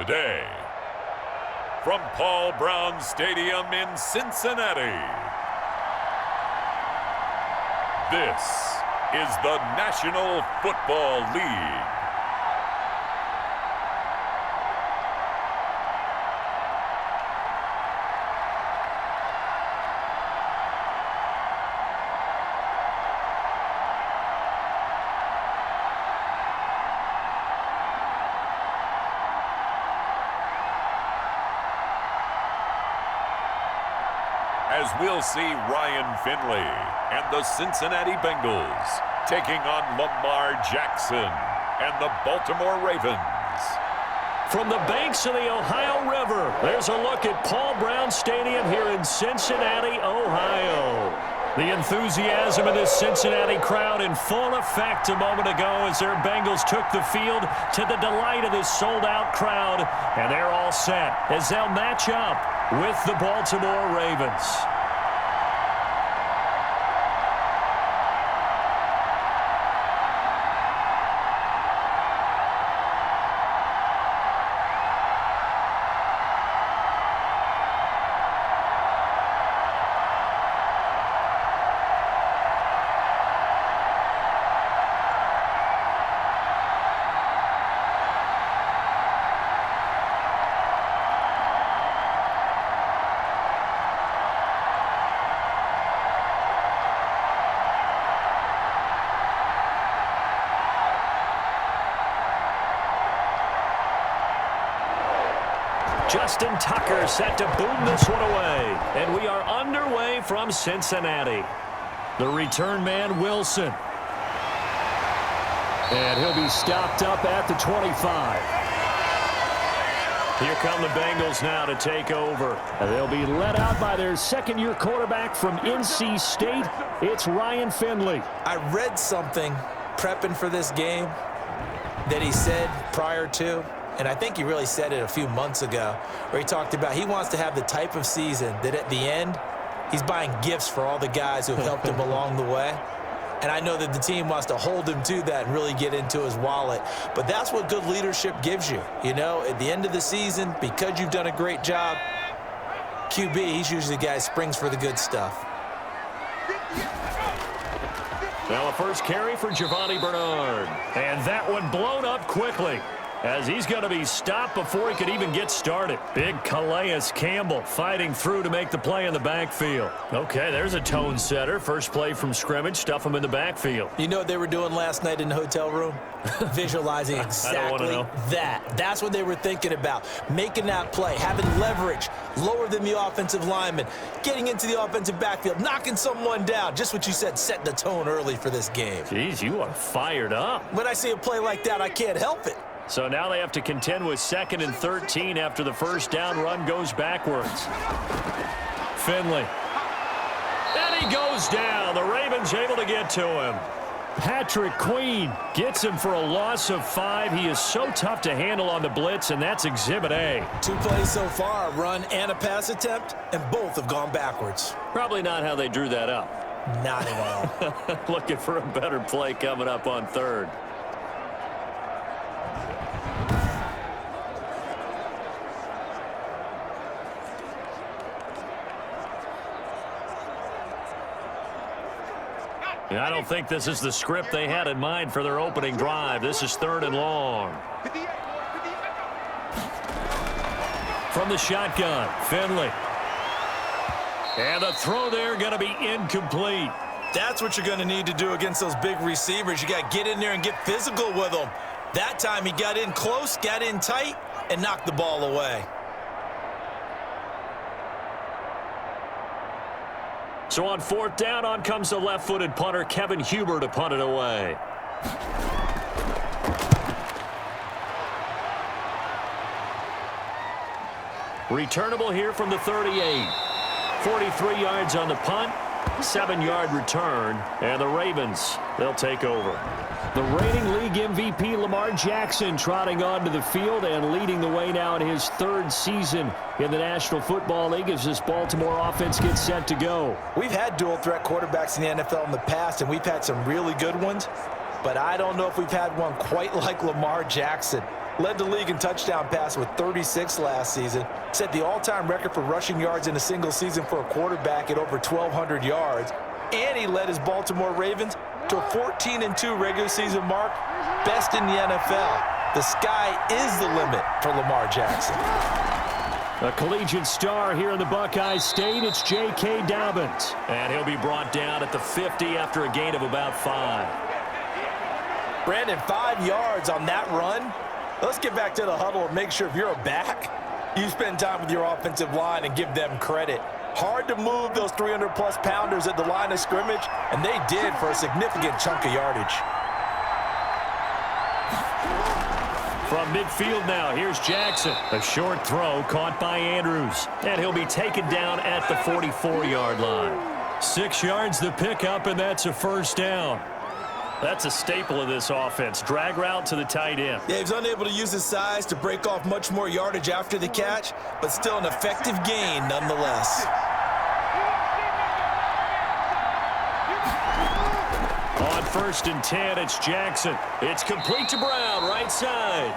Today, from Paul Brown Stadium in Cincinnati, this is the National Football League. As we'll see Ryan Finley and the Cincinnati Bengals taking on Lamar Jackson and the Baltimore Ravens. From the banks of the Ohio River, there's a look at Paul Brown Stadium here in Cincinnati, Ohio. The enthusiasm of this Cincinnati crowd in full effect a moment ago as their Bengals took the field to the delight of this sold-out crowd. And they're all set as they'll match up with the Baltimore Ravens. Justin Tucker set to boom this one away. And we are underway from Cincinnati. The return man, Wilson. And he'll be stopped up at the 25. Here come the Bengals now to take over. They'll be led out by their second-year quarterback from NC State. It's Ryan Finley. I read something prepping for this game that he said prior to, and I think he really said it a few months ago, where he talked about he wants to have the type of season that at the end, he's buying gifts for all the guys who have helped him along the way. And I know that the team wants to hold him to that and really get into his wallet. But that's what good leadership gives you. You know, at the end of the season, because you've done a great job, QB, he's usually the guy who springs for the good stuff. Now a first carry for Giovanni Bernard. And that one blown up quickly, as he's going to be stopped before he could even get started. Big Calais Campbell fighting through to make the play in the backfield. Okay, there's a tone setter. First play from scrimmage, stuff him in the backfield. You know what they were doing last night in the hotel room? Visualizing exactly that. That's what they were thinking about. Making that play, having leverage, lower than the offensive lineman, getting into the offensive backfield, knocking someone down. Just what you said, set the tone early for this game. Jeez, you are fired up. When I see a play like that, I can't help it. So now they have to contend with 2nd and 13 after the first down run goes backwards. Finley. And he goes down. The Ravens able to get to him. Patrick Queen gets him for a loss of 5. He is so tough to handle on the blitz, and that's Exhibit A. 2 plays so far, a run and a pass attempt, and both have gone backwards. Probably not how they drew that up. Not at all. Looking for a better play coming up on 3rd. I don't think this is the script they had in mind for their opening drive. This is 3rd and long. From the shotgun, Finley. And the throw there going to be incomplete. That's what you're going to need to do against those big receivers. You got to get in there and get physical with them. That time he got in close, got in tight, and knocked the ball away. So on 4th down, on comes the left-footed punter, Kevin Huber, to punt it away. Returnable here from the 38. 43 yards on the punt, 7-yard return, and the Ravens, they'll take over. The reigning league MVP Lamar Jackson trotting onto the field and leading the way now in his 3rd season in the National Football League as this Baltimore offense gets set to go. We've had dual-threat quarterbacks in the NFL in the past, and we've had some really good ones, but I don't know if we've had one quite like Lamar Jackson. Led the league in touchdown pass with 36 last season. Set the all-time record for rushing yards in a single season for a quarterback at over 1,200 yards. And he led his Baltimore Ravens to a 14-2 regular season mark, best in the NFL. The sky is the limit for Lamar Jackson. A collegiate star here in the Buckeye State, it's J.K. Dobbins. And he'll be brought down at the 50 after a gain of about 5. Brandon, 5 yards on that run. Let's get back to the huddle and make sure if you're a back, you spend time with your offensive line and give them credit. Hard to move those 300-plus pounders at the line of scrimmage, and they did for a significant chunk of yardage. From midfield now, here's Jackson. A short throw caught by Andrews, and he'll be taken down at the 44-yard line. 6 yards the pickup, and that's a first down. That's a staple of this offense. Drag route to the tight end. Yeah, he's unable to use his size to break off much more yardage after the catch, but still an effective gain nonetheless. On 1st and 10, it's Jackson. It's complete to Brown, right side.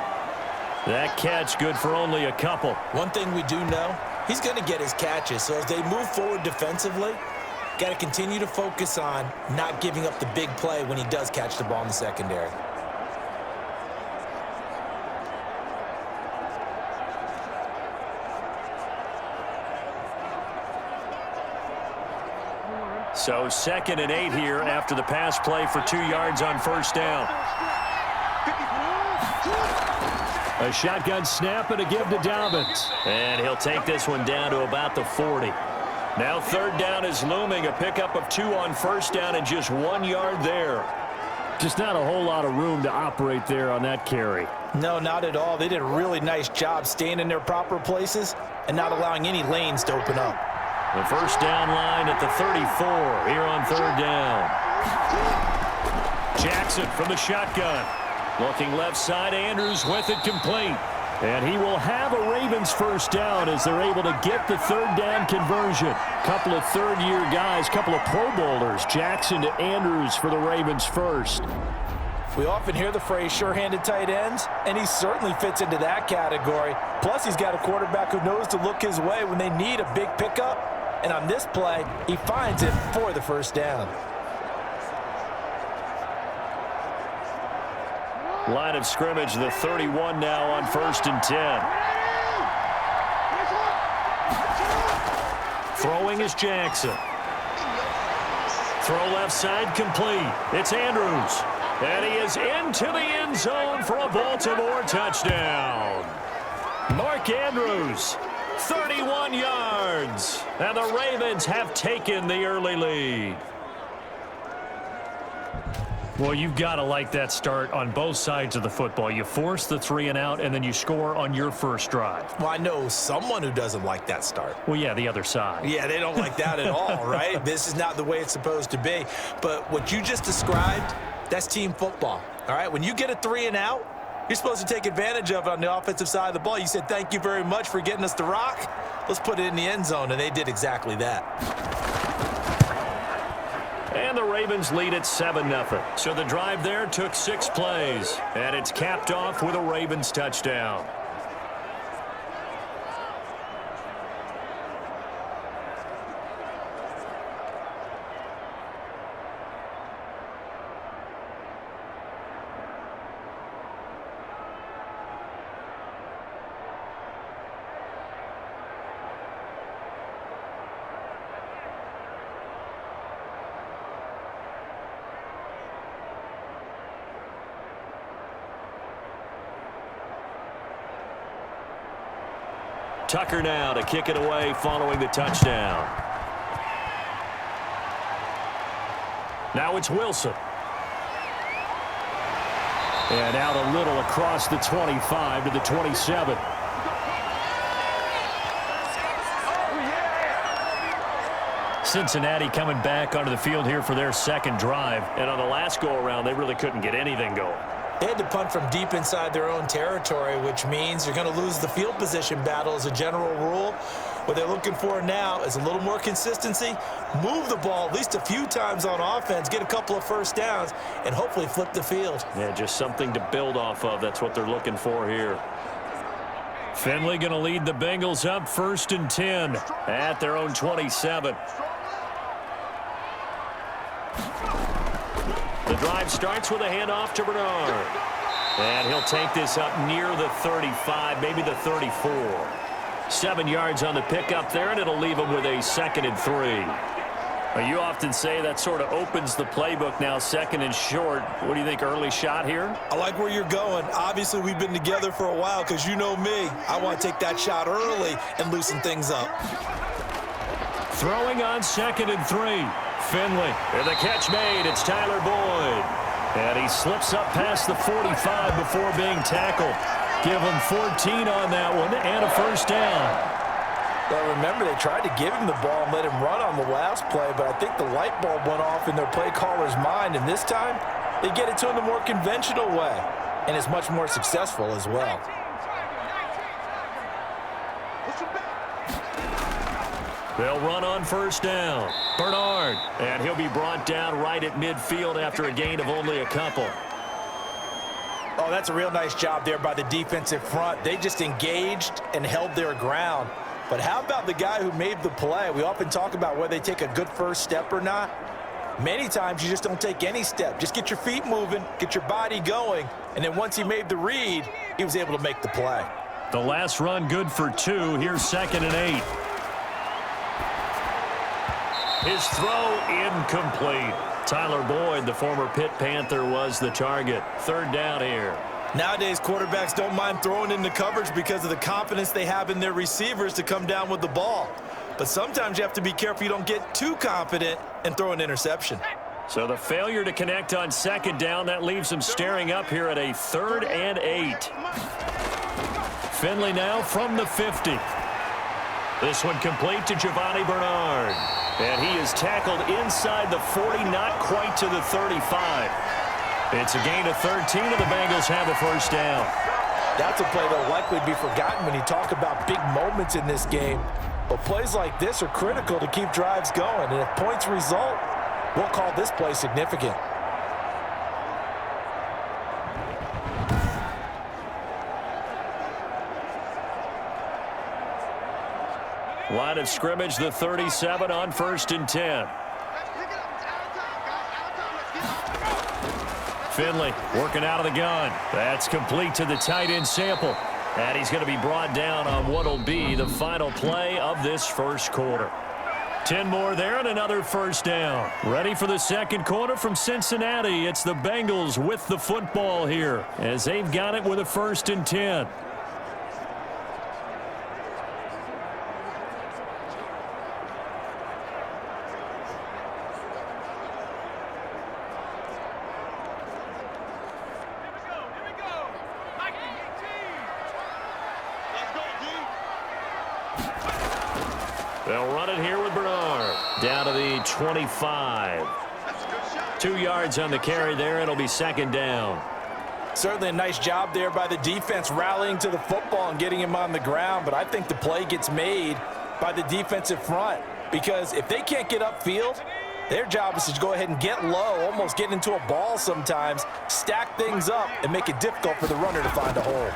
That catch good for only a couple. One thing we do know, he's going to get his catches. So as they move forward defensively, got to continue to focus on not giving up the big play when he does catch the ball in the secondary. So 2nd and 8 here after the pass play for 2 yards on first down. A shotgun snap and a give to Dobbins. And he'll take this one down to about the 40. Now 3rd down is looming. A pickup of 2 on first down and just 1 yard there. Just not a whole lot of room to operate there on that carry. No, not at all. They did a really nice job staying in their proper places and not allowing any lanes to open up. The first down line at the 34 here on 3rd down. Jackson from the shotgun. Looking left side, Andrews with it complete. And he will have a Ravens first down as they're able to get the 3rd down conversion. Couple of third-year guys, couple of Pro Bowlers. Jackson to Andrews for the Ravens first. We often hear the phrase sure-handed tight ends, and he certainly fits into that category. Plus, he's got a quarterback who knows to look his way when they need a big pickup. And on this play, he finds it for the first down. Line of scrimmage, the 31 now on 1st and 10. Throwing is Jackson. Throw left side complete. It's Andrews. And he is into the end zone for a Baltimore touchdown. Mark Andrews, 31 yards. And the Ravens have taken the early lead. Well, you've got to like that start on both sides of the football. You force the 3 and out, and then you score on your first drive. Well, I know someone who doesn't like that start. Well, yeah, the other side. Yeah, they don't like that at all, right? This is not the way it's supposed to be. But what you just described, that's team football, all right? When you get a 3 and out, you're supposed to take advantage of it on the offensive side of the ball. You said, thank you very much for getting us the rock. Let's put it in the end zone, and they did exactly that. And the Ravens lead at 7-0. So the drive there took 6 plays. And it's capped off with a Ravens touchdown. Tucker now to kick it away following the touchdown. Now it's Wilson. And out a little across the 25 to the 27. Cincinnati coming back onto the field here for their second drive. And on the last go-around, they really couldn't get anything going. They had to punt from deep inside their own territory, which means you're going to lose the field position battle as a general rule. What they're looking for now is a little more consistency, move the ball at least a few times on offense, get a couple of first downs, and hopefully flip the field. Yeah, just something to build off of. That's what they're looking for here. Finley going to lead the Bengals up 1st and 10 at their own 27. The drive starts with a handoff to Bernard. And he'll take this up near the 35, maybe the 34. 7 yards on the pickup there, and it'll leave him with a 2nd and 3. You often say that sort of opens the playbook now, 2nd and short. What do you think, early shot here? I like where you're going. Obviously, we've been together for a while because you know me. I want to take that shot early and loosen things up. Throwing on 2nd and 3. Finley, and the catch made. It's Tyler Boyd. And he slips up past the 45 before being tackled. Give him 14 on that one and a first down. Well, remember, they tried to give him the ball and let him run on the last play, but I think the light bulb went off in their play caller's mind, and this time they get it to him the more conventional way, and it's much more successful as well. They'll run on first down. Bernard, and he'll be brought down right at midfield after a gain of only a couple. Oh, that's a real nice job there by the defensive front. They just engaged and held their ground. But how about the guy who made the play? We often talk about whether they take a good first step or not. Many times you just don't take any step. Just get your feet moving, get your body going, and then once he made the read, he was able to make the play. The last run good for 2. Here's 2nd and 8. His throw incomplete. Tyler Boyd, the former Pitt Panther, was the target. 3rd down here. Nowadays, quarterbacks don't mind throwing into coverage because of the confidence they have in their receivers to come down with the ball. But sometimes you have to be careful you don't get too confident and throw an interception. So the failure to connect on 2nd down, that leaves him staring up here at a 3rd and 8. Finley now from the 50. This one complete to Giovanni Bernard. And he is tackled inside the 40, not quite to the 35. It's a gain of 13, and the Bengals have a first down. That's a play that will likely be forgotten when you talk about big moments in this game. But plays like this are critical to keep drives going. And if points result, we'll call this play significant. Line of scrimmage, the 37 on 1st and 10. Finley working out of the gun. That's complete to the tight end Sample. And he's going to be brought down on what will be the final play of this first quarter. 10 more there and another first down. Ready for the second quarter from Cincinnati. It's the Bengals with the football here as they've got it with a 1st and 10. They'll run it here with Bernard. Down to the 25. 2 yards on the carry there. It'll be 2nd down. Certainly a nice job there by the defense rallying to the football and getting him on the ground. But I think the play gets made by the defensive front. Because if they can't get upfield, their job is to go ahead and get low, almost get into a ball sometimes, stack things up, and make it difficult for the runner to find a hole.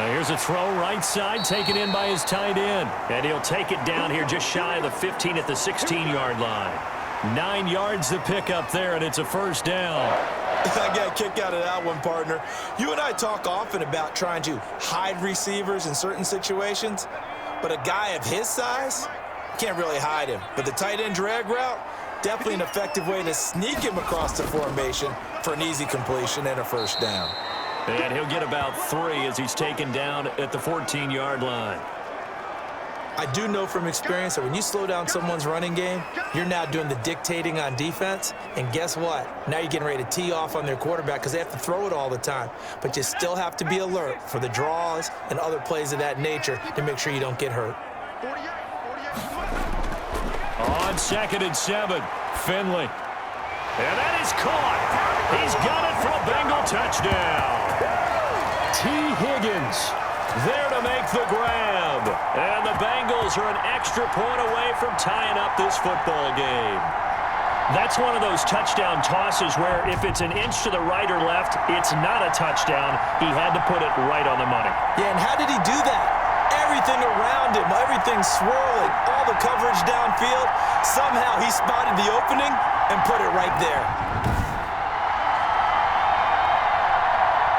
Here's a throw right side, taken in by his tight end. And he'll take it down here just shy of the 15 at the 16-yard line. 9 yards to pick up there, and it's a first down. I got a kick out of that one, partner. You and I talk often about trying to hide receivers in certain situations, but a guy of his size can't really hide him. But the tight end drag route, definitely an effective way to sneak him across the formation for an easy completion and a first down. And he'll get about 3 as he's taken down at the 14-yard line. I do know from experience that when you slow down someone's running game, you're now doing the dictating on defense. And guess what? Now you're getting ready to tee off on their quarterback because they have to throw it all the time. But you still have to be alert for the draws and other plays of that nature to make sure you don't get hurt. On 2nd and 7, Finley. And that is caught. He's got it for a Bengal touchdown. T. Higgins there to make the grab. And the Bengals are an extra point away from tying up this football game. That's one of those touchdown tosses where if it's an inch to the right or left, it's not a touchdown. He had to put it right on the money. Yeah, and how did he do that? Everything around him, everything swirling, all the coverage downfield. Somehow he spotted the opening and put it right there.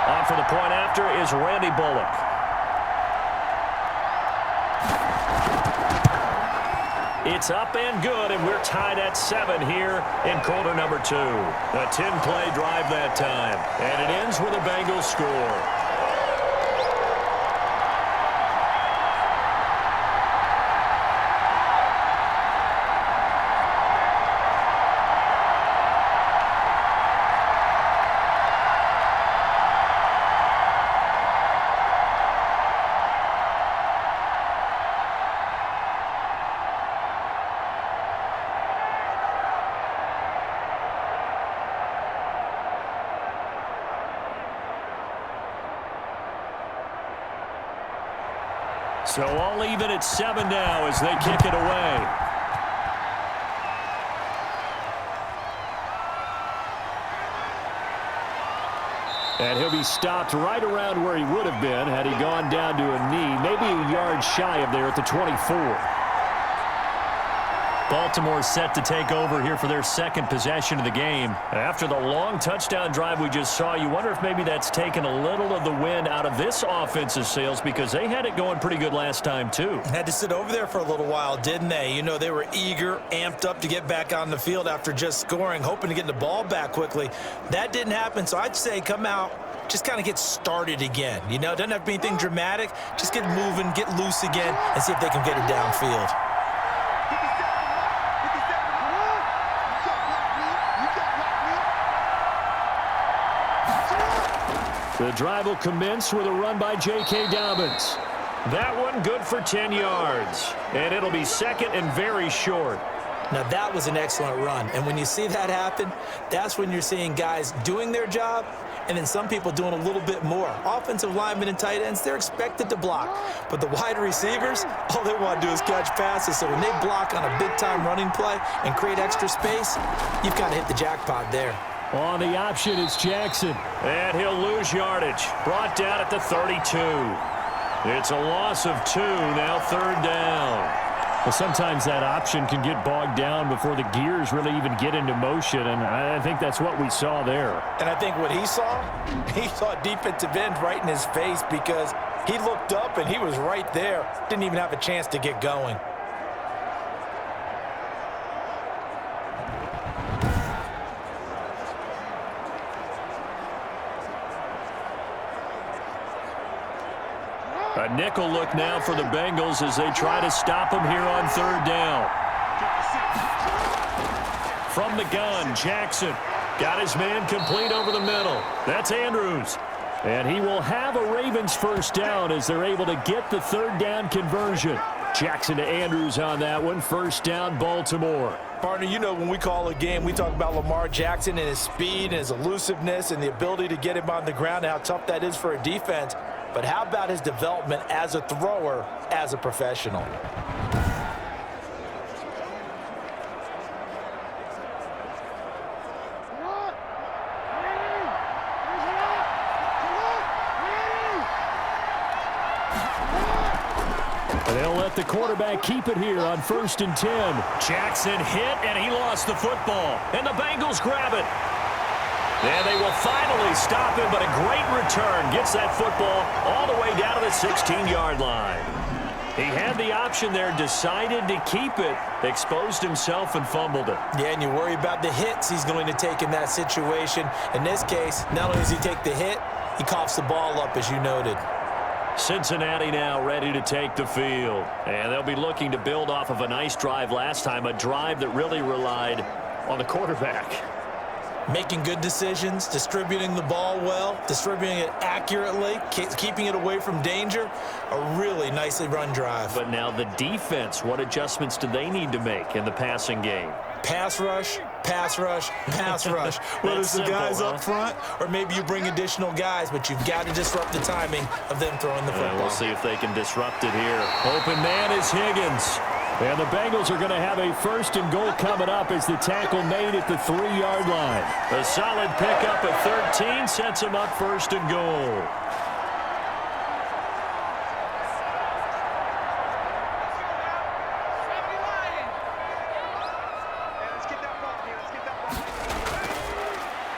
On for the point after is Randy Bullock. It's up and good, and we're tied at 7 here in quarter number 2. A 10-play drive that time, and it ends with a Bengals score. So all even at 7 now as they kick it away. And he'll be stopped right around where he would have been had he gone down to a knee, maybe a yard shy of there at the 24. Baltimore set to take over here for their second possession of the game. After the long touchdown drive we just saw, you wonder if maybe that's taken a little of the wind out of this offensive sails because they had it going pretty good last time too. Had to sit over there for a little while, didn't they? You know, they were eager, amped up to get back on the field after just scoring, hoping to get the ball back quickly. That didn't happen, so I'd say come out, just kind of get started again. You know, it doesn't have to be anything dramatic. Just get moving, get loose again, and see if they can get it downfield. The drive will commence with a run by J.K. Dobbins. That one good for 10 yards. And it'll be second and very short. Now, that was an excellent run. And when you see that happen, that's when you're seeing guys doing their job and then some people doing a little bit more. Offensive linemen and tight ends, they're expected to block. But the wide receivers, all they want to do is catch passes. So when they block on a big-time running play and create extra space, you've kind of hit the jackpot there. On the option, it's Jackson. And he'll lose yardage. Brought down at the 32. It's a loss of 2, now third down. Well, sometimes that option can get bogged down before the gears really even get into motion, and I think that's what we saw there. And I think what he saw a defensive end right in his face because he looked up and he was right there. Didn't even have a chance to get going. A nickel look now for the Bengals as they try to stop him here on third down. From the gun, Jackson got his man complete over the middle. That's Andrews. And he will have a Ravens first down as they're able to get the third down conversion. Jackson to Andrews on that one. First down, Baltimore. Partner, you know when we call a game, we talk about Lamar Jackson and his speed and his elusiveness and the ability to get him on the ground and how tough that is for a defense. But how about his development as a thrower, as a professional? They'll let the quarterback keep it here on 1st and 10. Jackson hit, and he lost the football. And the Bengals grab it. And they will finally stop him, but a great return gets that football all the way down to the 16-yard line. He had the option there, decided to keep it, exposed himself and fumbled it. Yeah, and you worry about the hits he's going to take in that situation. In this case, not only does he take the hit, he coughs the ball up, as you noted. Cincinnati now ready to take the field. And they'll be looking to build off of a nice drive last time, a drive that really relied on the quarterback. Making good decisions, distributing the ball well, distributing it accurately, keeping it away from danger. A really nicely run drive. But now the defense, what adjustments do they need to make in the passing game? Pass rush, pass rush, whether it's the guys up front or maybe you bring additional guys, but you've got to disrupt the timing of them throwing the football. We'll see if they can disrupt it here. Open man is Higgins. And the Bengals are going to have a 1st and goal coming up as the tackle made at the 3-yard line. A solid pickup at 13 sets them up 1st and goal.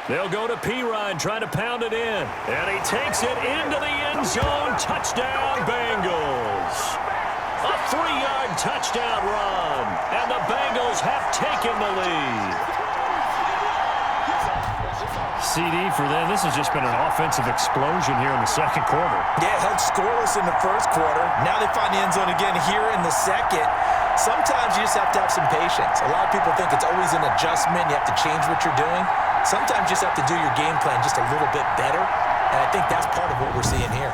They'll go to Pirine, trying to pound it in. And he takes it into the end zone. Touchdown, Bengals. A 3-yard touchdown run. And the Bengals have taken the lead. CD for them. This has just been an offensive explosion here in the second quarter. Yeah, held scoreless in the first quarter. Now they find the end zone again here in the second. Sometimes you just have to have some patience. A lot of people think it's always an adjustment. You have to change what you're doing. Sometimes you just have to do your game plan just a little bit better, and I think that's part of what we're seeing here.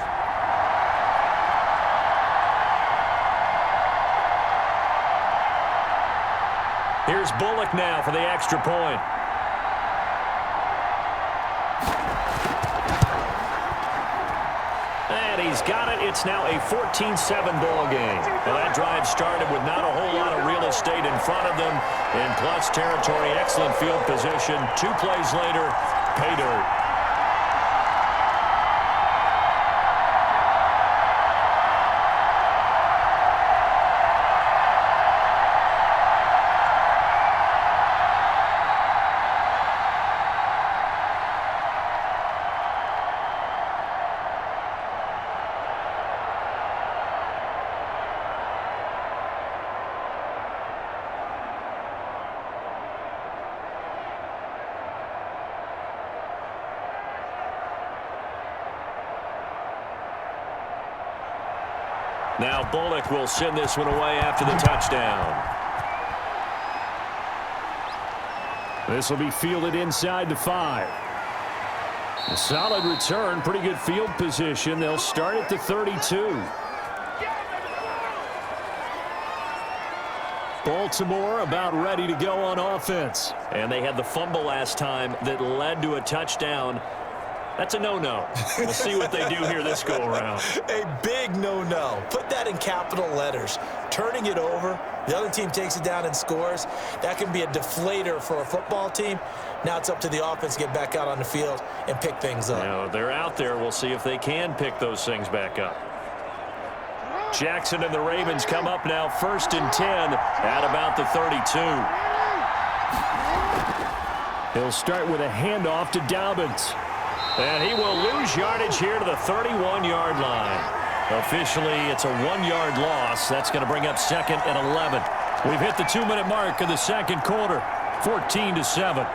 Here's Bullock now for the extra point. And he's got it. It's now a 14-7 ball game. Well, that drive started with not a whole lot of real estate in front of them. In plus territory, excellent field position. 2 plays later, pay dirt. Now Bullock will send this one away after the touchdown. This will be fielded inside the 5. A solid return, pretty good field position. They'll start at the 32. Baltimore about ready to go on offense. And they had the fumble last time that led to a touchdown. That's a no-no. We'll see what they do here this go-around. A big no-no. Put that in capital letters. Turning it over, the other team takes it down and scores. That can be a deflator for a football team. Now it's up to the offense to get back out on the field and pick things up. Now, they're out there. We'll see if they can pick those things back up. Jackson and the Ravens come up now 1st and 10 at about the 32. He'll start with a handoff to Dobbins. And he will lose yardage here to the 31-yard line. Officially, it's a 1-yard loss. That's going to bring up 2nd and 11. We've hit the 2-minute mark of the second quarter, 14-7.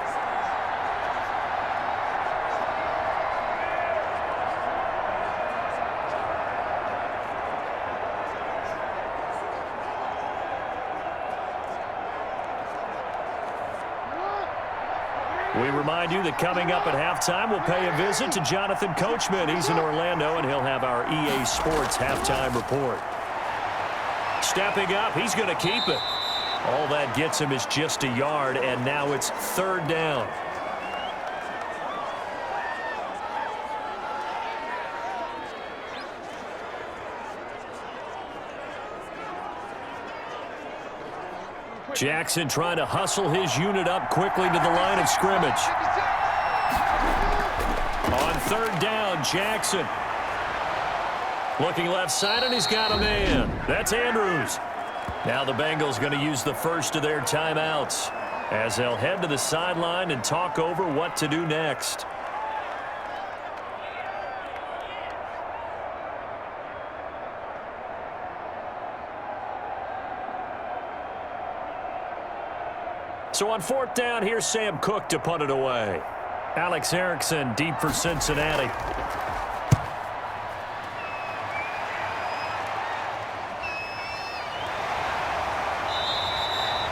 We remind you that coming up at halftime, we'll pay a visit to Jonathan Coachman. He's in Orlando, and he'll have our EA Sports halftime report. Stepping up, he's going to keep it. All that gets him is just a yard, and now it's 3rd down. Jackson trying to hustle his unit up quickly to the line of scrimmage. On 3rd down, Jackson. Looking left side, and he's got a man. That's Andrews. Now the Bengals going to use the first of their timeouts as they'll head to the sideline and talk over what to do next. So on 4th down, here's Sam Cook to punt it away. Alex Erickson deep for Cincinnati.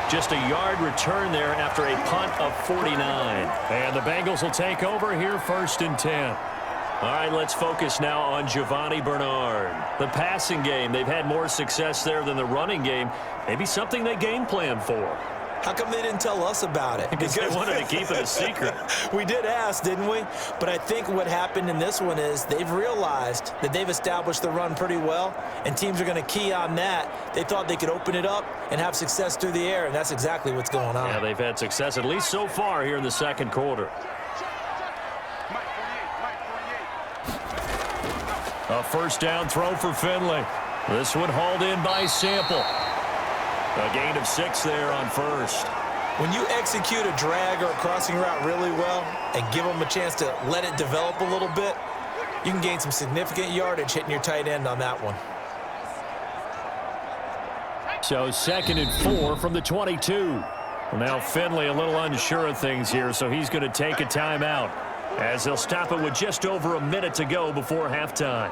Just a yard return there after a punt of 49. And the Bengals will take over here 1st and 10. All right, let's focus now on Giovanni Bernard. The passing game, they've had more success there than the running game. Maybe something they game plan for. How come they didn't tell us about it? Because they wanted to keep it a secret. We did ask, didn't we? But I think what happened in this one is they've realized that they've established the run pretty well, and teams are going to key on that. They thought they could open it up and have success through the air, and that's exactly what's going on. Yeah, they've had success, at least so far, here in the second quarter. A first down throw for Finley. This one hauled in by Sample. A gain of 6 there on first. When you execute a drag or a crossing route really well and give them a chance to let it develop a little bit, you can gain some significant yardage hitting your tight end on that one. So 2nd and 4 from the 22. Well, now Finley a little unsure of things here, so he's going to take a timeout as he'll stop it with just over a minute to go before halftime.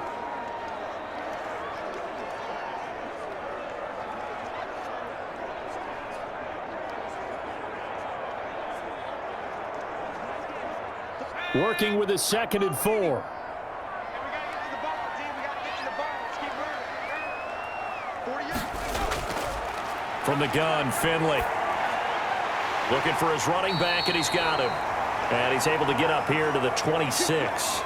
Working with a 2nd and 4. From the gun, Finley. Looking for his running back, and he's got him. And he's able to get up here to the 26.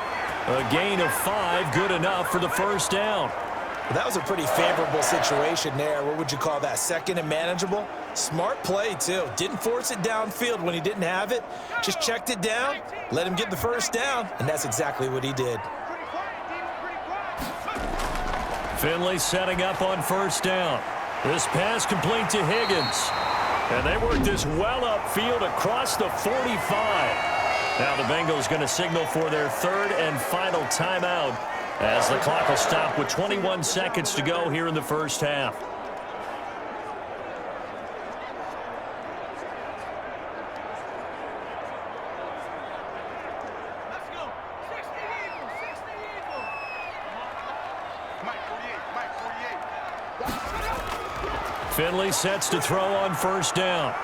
A gain of 5, good enough for the first down. Well, that was a pretty favorable situation there. What would you call that? 2nd and manageable? Smart play, too. Didn't force it downfield when he didn't have it. Just checked it down, let him get the first down, and that's exactly what he did. Finley setting up on first down. This pass complete to Higgins. And they work this well upfield across the 45. Now the Bengals going to signal for their 3rd and final timeout as the clock will stop with 21 seconds to go here in the first half. Finley sets to throw on first down.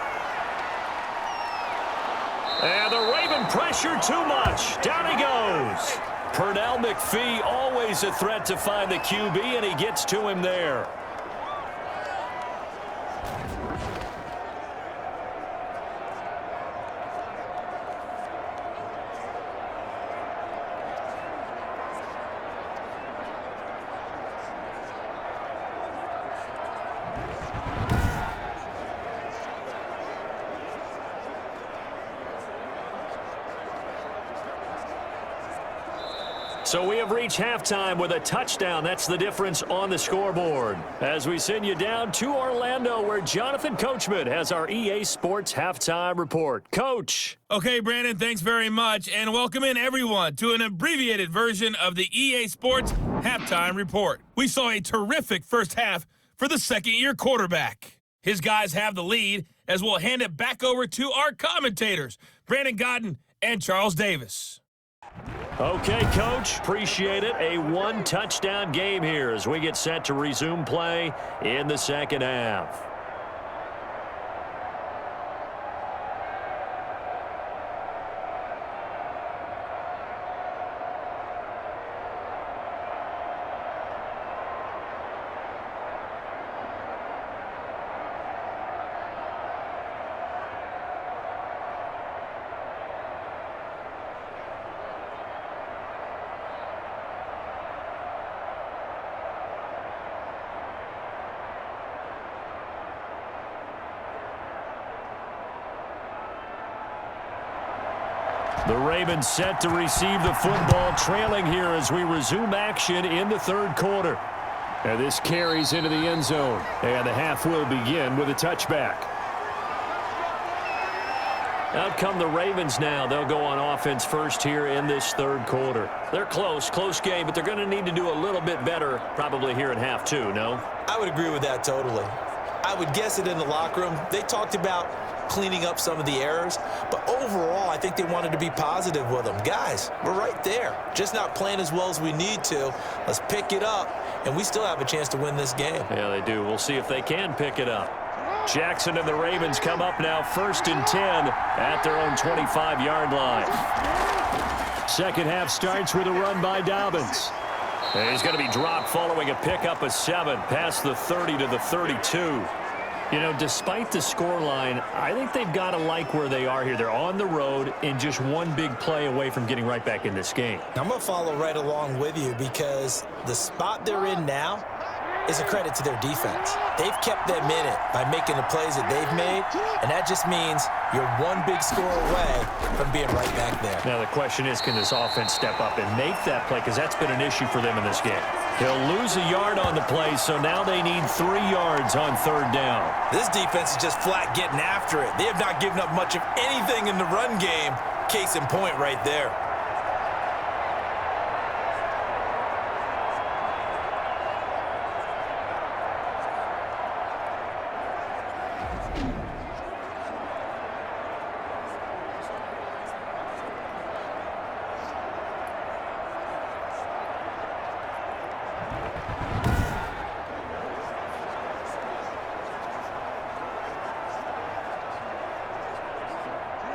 And the Raven pressure too much. Down he goes. Pernell McPhee, always a threat to find the QB, and he gets to him there. So we have reached halftime with a touchdown. That's the difference on the scoreboard. As we send you down to Orlando, where Jonathan Coachman has our EA Sports Halftime Report. Coach. Okay, Brandon, thanks very much. And welcome in, everyone, to an abbreviated version of the EA Sports Halftime Report. We saw a terrific first half for the second-year quarterback. His guys have the lead, as we'll hand it back over to our commentators, Brandon Godden and Charles Davis. Okay, Coach, appreciate it. A one-touchdown game here as we get set to resume play in the second half. The Ravens set to receive the football, trailing here as we resume action in the third quarter. And this carries into the end zone. And the half will begin with a touchback. Out come the Ravens now. They'll go on offense first here in this third quarter. They're close game, but they're going to need to do a little bit better probably here in half two, no? I would agree with that totally. I would guess it in the locker room. They talked about cleaning up some of the errors, but overall, I think they wanted to be positive with them. Guys, we're right there. Just not playing as well as we need to. Let's pick it up, and we still have a chance to win this game. Yeah, they do. We'll see if they can pick it up. Jackson and the Ravens come up now 1st and 10 at their own 25-yard line. Second half starts with a run by Dobbins. And he's going to be dropped following a pickup of 7 past the 30 to the 32. You know, despite the scoreline, I think they've got to like where they are here. They're on the road and just one big play away from getting right back in this game. I'm going to follow right along with you because the spot they're in now is a credit to their defense. They've kept them in it by making the plays that they've made, and that just means you're one big score away from being right back there. Now the question is, can this offense step up and make that play? Because that's been an issue for them in this game. He'll lose a yard on the play, so now they need 3 yards on 3rd down. This defense is just flat getting after it. They have not given up much of anything in the run game. Case in point right there.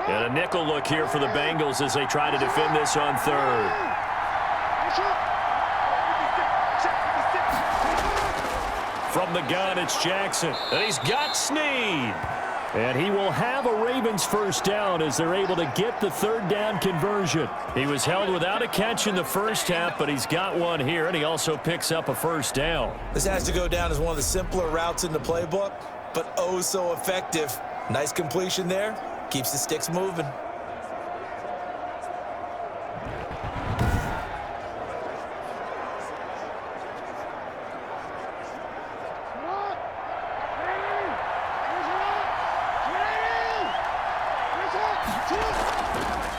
And a nickel look here for the Bengals as they try to defend this on 3rd. From the gun, it's Jackson. And he's got Snead. And he will have a Ravens 1st down as they're able to get the 3rd down conversion. He was held without a catch in the first half, but he's got one here, and he also picks up a 1st down. This has to go down as one of the simpler routes in the playbook, but oh so effective. Nice completion there. Keeps the sticks moving.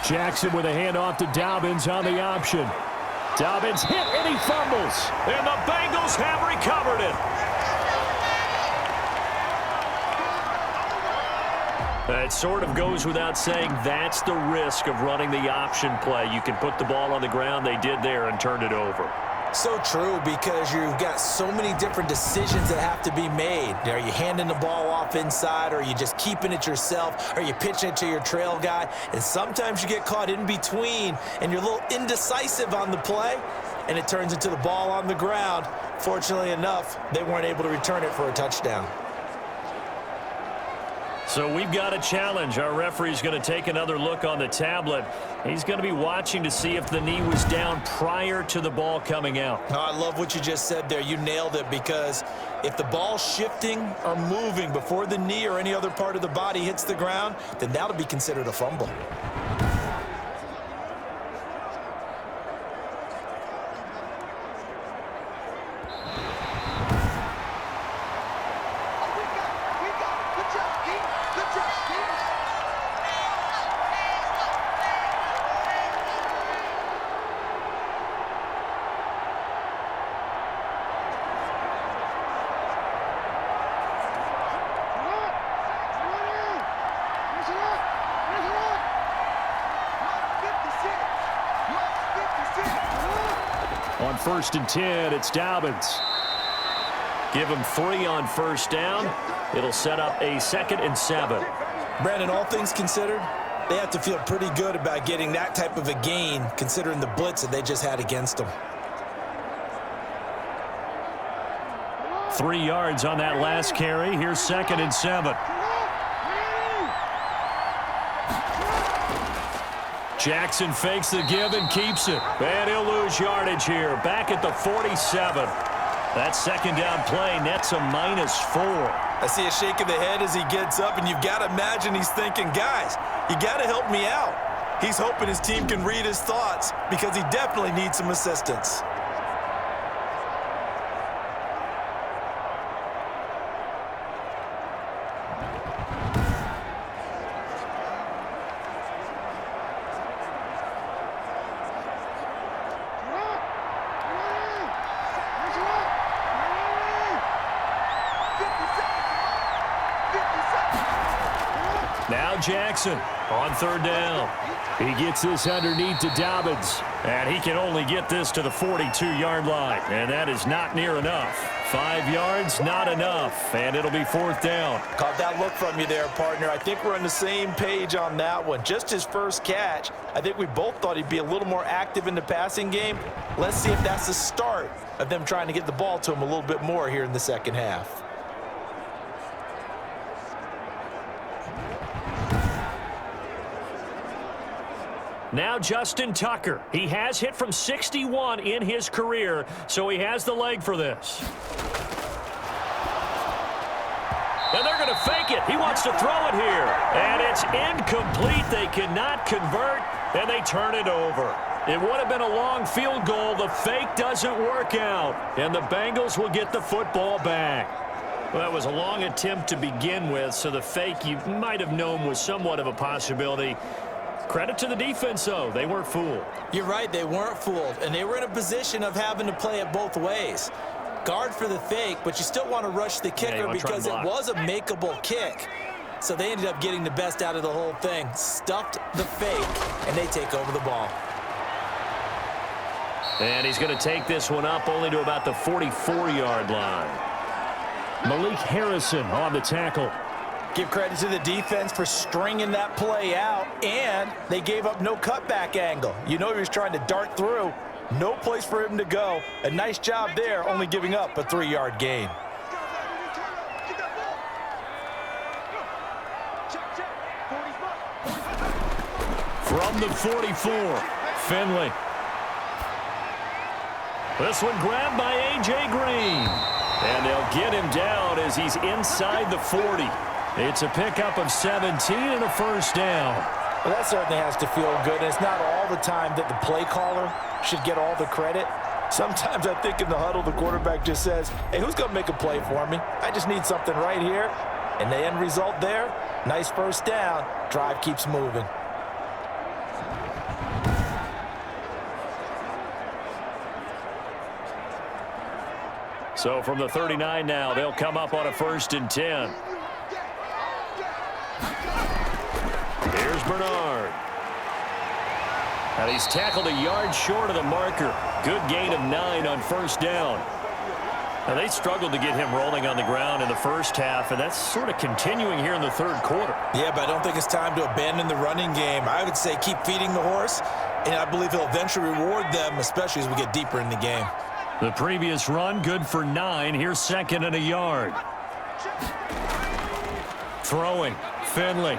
Jackson with a handoff to Dobbins on the option. Dobbins hit and he fumbles. And the Bengals have recovered it. It sort of goes without saying that's the risk of running the option play. You can put the ball on the ground. They did there and turned it over. So true, because you've got so many different decisions that have to be made. Are you handing the ball off inside? Or are you just keeping it yourself? Are you pitching it to your trail guy? And sometimes you get caught in between, and you're a little indecisive on the play, and it turns into the ball on the ground. Fortunately enough, they weren't able to return it for a touchdown. So we've got a challenge. Our referee's going to take another look on the tablet. He's going to be watching to see if the knee was down prior to the ball coming out. Oh, I love what you just said there. You nailed it, because if the ball's shifting or moving before the knee or any other part of the body hits the ground, then that'll be considered a fumble. On 1st and 10, it's Dobbins. Give him 3 on 1st down. It'll set up a 2nd and 7. Brandon, all things considered, they have to feel pretty good about getting that type of a gain, considering the blitz that they just had against them. 3 yards on that last carry. Here's 2nd and 7. Jackson fakes the give and keeps it. And he'll lose yardage here. Back at the 47. That 2nd down play nets a -4. I see a shake of the head as he gets up, and you've got to imagine he's thinking, guys, you got to help me out. He's hoping his team can read his thoughts, because he definitely needs some assistance. Now Jackson on 3rd down. He gets this underneath to Dobbins. And he can only get this to the 42-yard line. And that is not near enough. 5 yards, not enough. And it'll be 4th down. Caught that look from you there, partner. I think we're on the same page on that one. Just his first catch. I think we both thought he'd be a little more active in the passing game. Let's see if that's the start of them trying to get the ball to him a little bit more here in the second half. Now Justin Tucker. He has hit from 61 in his career, so he has the leg for this. And they're going to fake it. He wants to throw it here. And it's incomplete. They cannot convert, and they turn it over. It would have been a long field goal. The fake doesn't work out, and the Bengals will get the football back. Well, that was a long attempt to begin with, so the fake you might have known was somewhat of a possibility. Credit to the defense, though. They weren't fooled. You're right. They weren't fooled, and they were in a position of having to play it both ways. Guard for the fake, but you still want to rush the kicker because it was a makeable kick. So they ended up getting the best out of the whole thing. Stuffed the fake, and they take over the ball. And he's going to take this one up only to about the 44-yard line. Malik Harrison on the tackle. Give credit to the defense for stringing that play out, and they gave up no cutback angle. You know he was trying to dart through. No place for him to go. A nice job there, only giving up a 3-yard gain. From the 44, Finley. This one grabbed by A.J. Green. And they'll get him down as he's inside the 40. It's a pickup of 17 and a first down. Well, that certainly has to feel good. And it's not all the time that the play caller should get all the credit. Sometimes I think in the huddle, the quarterback just says, hey, who's going to make a play for me? I just need something right here. And the end result there, nice first down. Drive keeps moving. So from the 39 now, they'll come up on a 1st and 10. Here's Bernard. And he's tackled a yard short of the marker. Good gain of 9 on first down. Now they struggled to get him rolling on the ground in the first half, and that's sort of continuing here in the third quarter. Yeah, but I don't think it's time to abandon the running game. I would say keep feeding the horse, and I believe he'll eventually reward them, especially as we get deeper in the game. The previous run, good for 9. Here's 2nd and a yard. Throwing, Finley.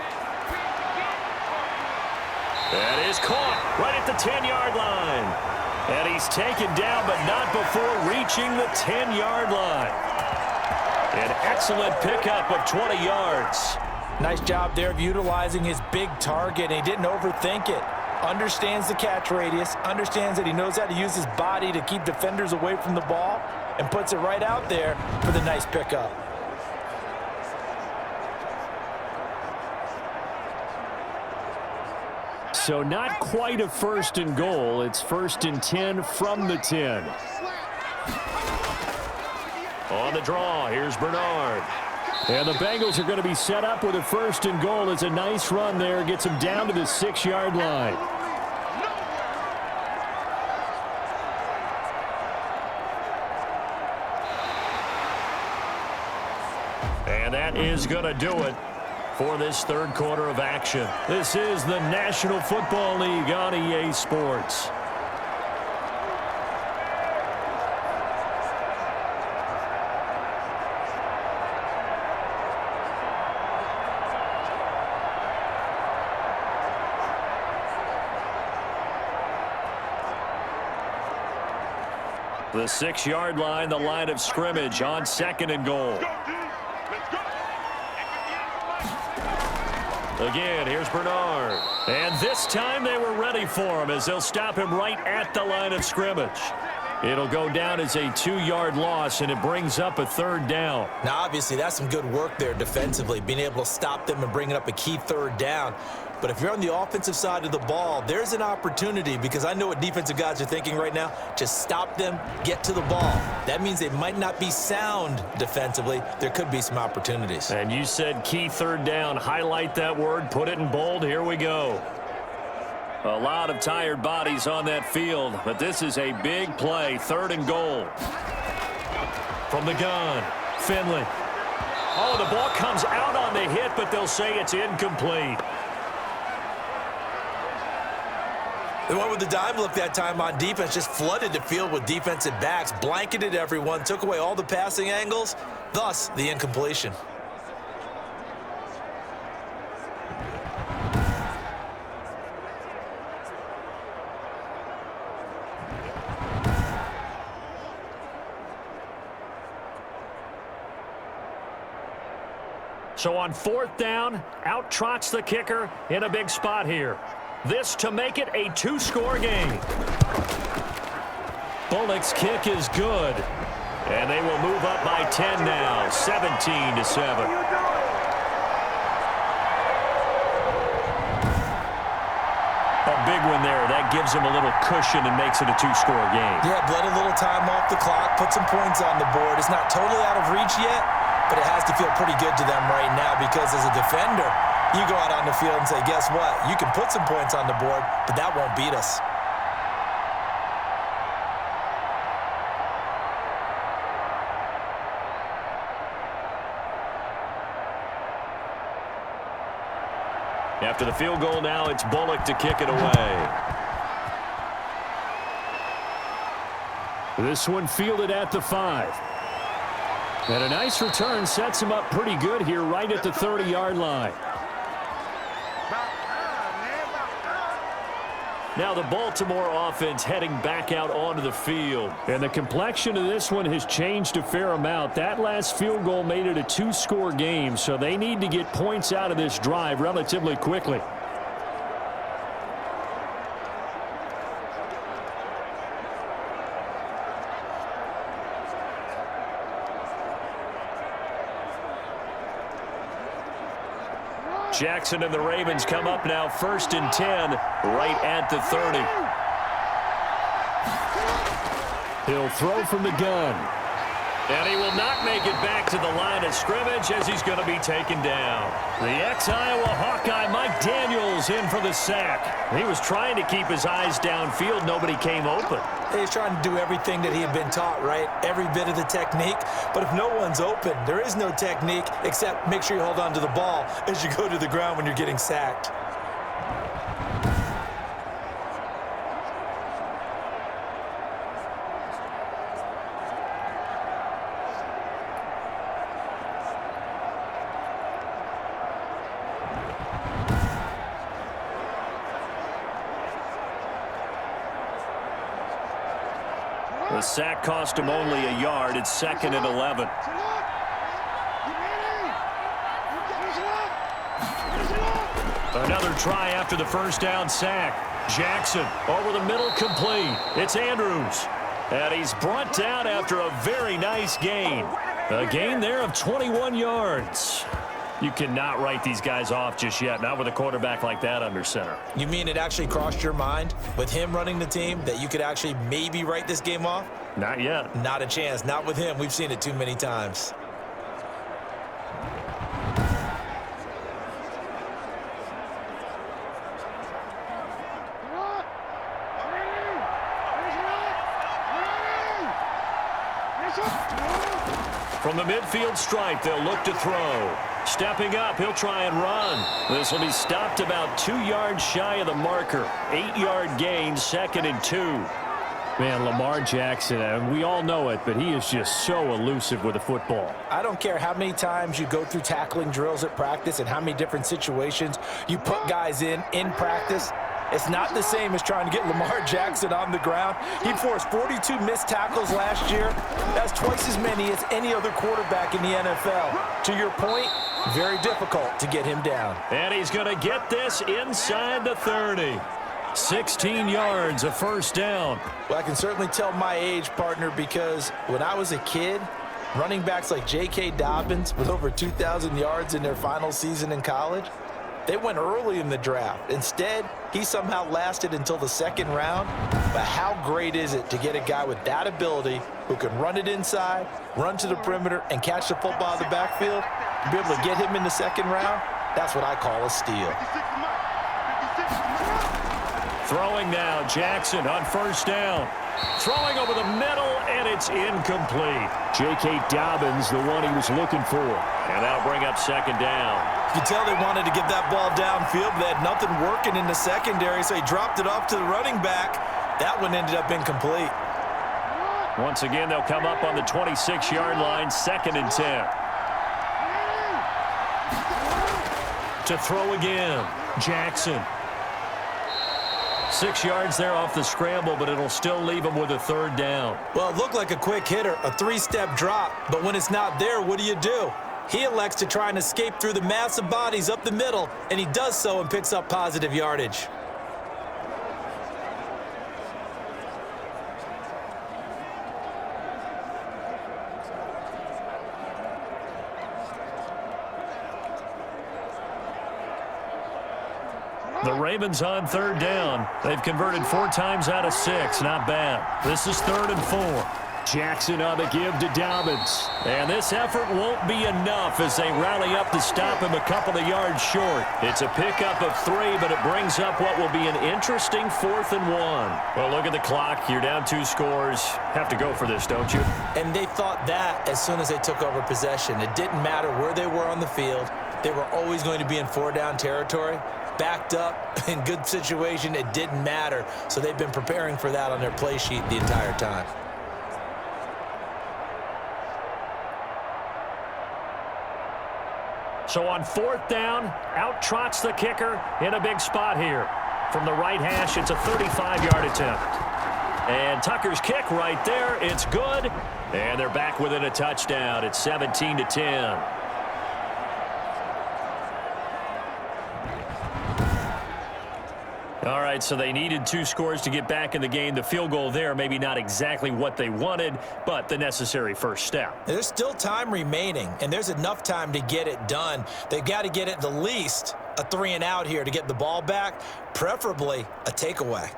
That is caught right at the 10-yard line. And he's taken down, but not before reaching the 10-yard line. An excellent pickup of 20 yards. Nice job there of utilizing his big target, and he didn't overthink it. Understands the catch radius, understands that he knows how to use his body to keep defenders away from the ball, and puts it right out there for the nice pickup. So not quite a 1st and goal. It's 1st and 10 from the 10. On the draw, here's Bernard. And the Bengals are going to be set up with a 1st and goal. It's a nice run there. Gets them down to the 6-yard line. And that is going to do it for this third quarter of action. This is the National Football League on EA Sports. The 6-yard line, the line of scrimmage on 2nd and goal. Again, here's Bernard. And this time they were ready for him as they'll stop him right at the line of scrimmage. It'll go down as a 2-yard loss, and it brings up a 3rd down. Now, obviously, that's some good work there defensively, being able to stop them and bringing up a key 3rd down. But if you're on the offensive side of the ball, there's an opportunity, because I know what defensive guys are thinking right now. Just stop them, get to the ball. That means they might not be sound defensively. There could be some opportunities. And you said key 3rd down. Highlight that word, put it in bold. Here we go. A lot of tired bodies on that field, but this is a big play. 3rd and goal. From the gun, Finley. Oh, the ball comes out on the hit, but they'll say it's incomplete. They went with the dime look that time on defense, just flooded the field with defensive backs, blanketed everyone, took away all the passing angles, thus the incompletion. So on 4th down, out trots the kicker in a big spot here. This to make it a 2-score game. Bullock's kick is good. And they will move up by 10 now, 17-7. Big one there. That gives him a little cushion and makes it a 2-score game. Yeah, bled a little time off the clock, put some points on the board. It's not totally out of reach yet, but it has to feel pretty good to them right now because as a defender, you go out on the field and say, guess what? You can put some points on the board, but that won't beat us. After the field goal now, it's Bullock to kick it away. This one fielded at the 5. And a nice return sets him up pretty good here right at the 30-yard line. Now the Baltimore offense heading back out onto the field. And the complexion of this one has changed a fair amount. That last field goal made it a 2-score game, so they need to get points out of this drive relatively quickly. Jackson and the Ravens come up now 1st and 10 right at the 30. He'll throw from the gun. And he will not make it back to the line of scrimmage as he's going to be taken down. The ex-Iowa Hawkeye Mike Daniels in for the sack. He was trying to keep his eyes downfield. Nobody came open. He's trying to do everything that he had been taught, right? Every bit of the technique. But if no one's open, there is no technique except make sure you hold on to the ball as you go to the ground when you're getting sacked. The sack cost him only a yard. It's 2nd and 11. Another try after the first down sack. Jackson over the middle, complete. It's Andrews. And he's brought down after a very nice gain. A gain there of 21 yards. You cannot write these guys off just yet, not with a quarterback like that under center. You mean it actually crossed your mind with him running the team that you could actually maybe write this game off? Not yet. Not a chance. Not with him. We've seen it too many times. From the midfield stripe, they'll look to throw. Stepping up, he'll try and run. This will be stopped about 2 yards shy of the marker. 8-yard gain, 2nd and 2. Man, Lamar Jackson, we all know it, but he is just so elusive with the football. I don't care how many times you go through tackling drills at practice and how many different situations you put guys in practice. It's not the same as trying to get Lamar Jackson on the ground. He forced 42 missed tackles last year. That's twice as many as any other quarterback in the NFL. To your point, very difficult to get him down. And he's going to get this inside the 30. 16 yards, a first down. Well, I can certainly tell my age, partner, because when I was a kid, running backs like J.K. Dobbins with over 2,000 yards in their final season in college, they went early in the draft. Instead, he somehow lasted until the 2nd round. But how great is it to get a guy with that ability who can run it inside, run to the perimeter, and catch the football out of the backfield? To be able to get him in the 2nd round, that's what I call a steal. Throwing now, Jackson on first down. Throwing over the middle, and it's incomplete. J.K. Dobbins, the one he was looking for. And that'll bring up 2nd down. You can tell they wanted to get that ball downfield, but they had nothing working in the secondary, so he dropped it off to the running back. That one ended up incomplete. Once again, they'll come up on the 26-yard line, 2nd and 10. To throw again, Jackson. 6 yards there off the scramble, but it'll still leave him with a 3rd down. Well, it looked like a quick hitter, a 3-step drop, but when it's not there, what do? He elects to try and escape through the massive bodies up the middle, and he does so and picks up positive yardage. The Ravens on third down. They've converted 4 times out of 6. Not bad. This is 3rd and 4. Jackson on the give to Dobbins. And this effort won't be enough as they rally up to stop him a couple of yards short. It's a pickup of 3, but it brings up what will be an interesting 4th and 1. Well, look at the clock. You're down 2 scores. Have to go for this, don't you? And they thought that as soon as they took over possession. It didn't matter where they were on the field. They were always going to be in 4-down territory. Backed up, in good situation, it didn't matter. So they've been preparing for that on their play sheet the entire time. So on 4th down, out trots the kicker in a big spot here. From the right hash, it's a 35-yard attempt. And Tucker's kick right there, it's good. And they're back within a touchdown. It's 17-10. All right, so they needed 2 scores to get back in the game. The field goal there, maybe not exactly what they wanted, but the necessary first step. There's still time remaining, and there's enough time to get it done. They've got to get at the least a 3-and-out here to get the ball back, preferably a takeaway.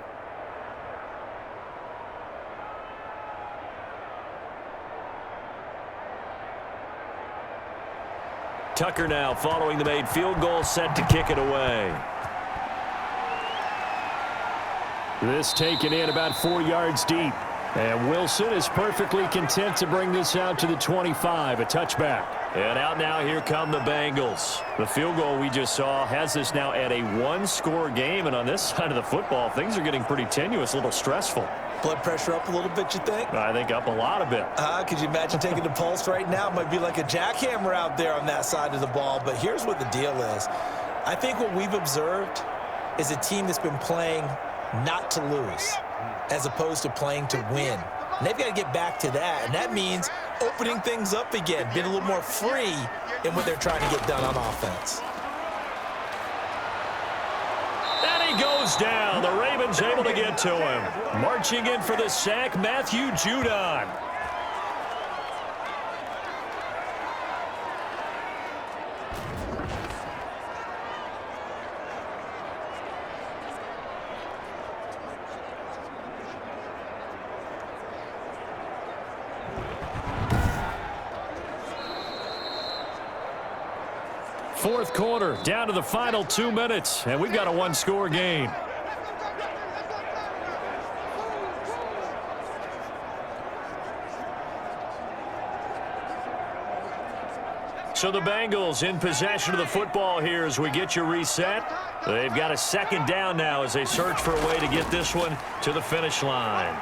Tucker now following the made field goal, set to kick it away. This taken in about 4 yards deep. And Wilson is perfectly content to bring this out to the 25, a touchback. And out now, here come the Bengals. The field goal we just saw has this now at a 1-score game. And on this side of the football, things are getting pretty tenuous, a little stressful. Blood pressure up a little bit, you think? I think up a lot of it. Could you imagine taking the pulse right now? It might be like a jackhammer out there on that side of the ball. But here's what the deal is. I think what we've observed is a team that's been playing not to lose, as opposed to playing to win. And they've got to get back to that, and that means opening things up again, being a little more free in what they're trying to get done on offense. And he goes down. The Ravens able to get to him. Marching in for the sack, Matthew Judon. Fourth quarter, down to the final 2 minutes, and we've got a 1-score game. So the Bengals in possession of the football here as we get you reset. They've got a 2nd down now as they search for a way to get this one to the finish line.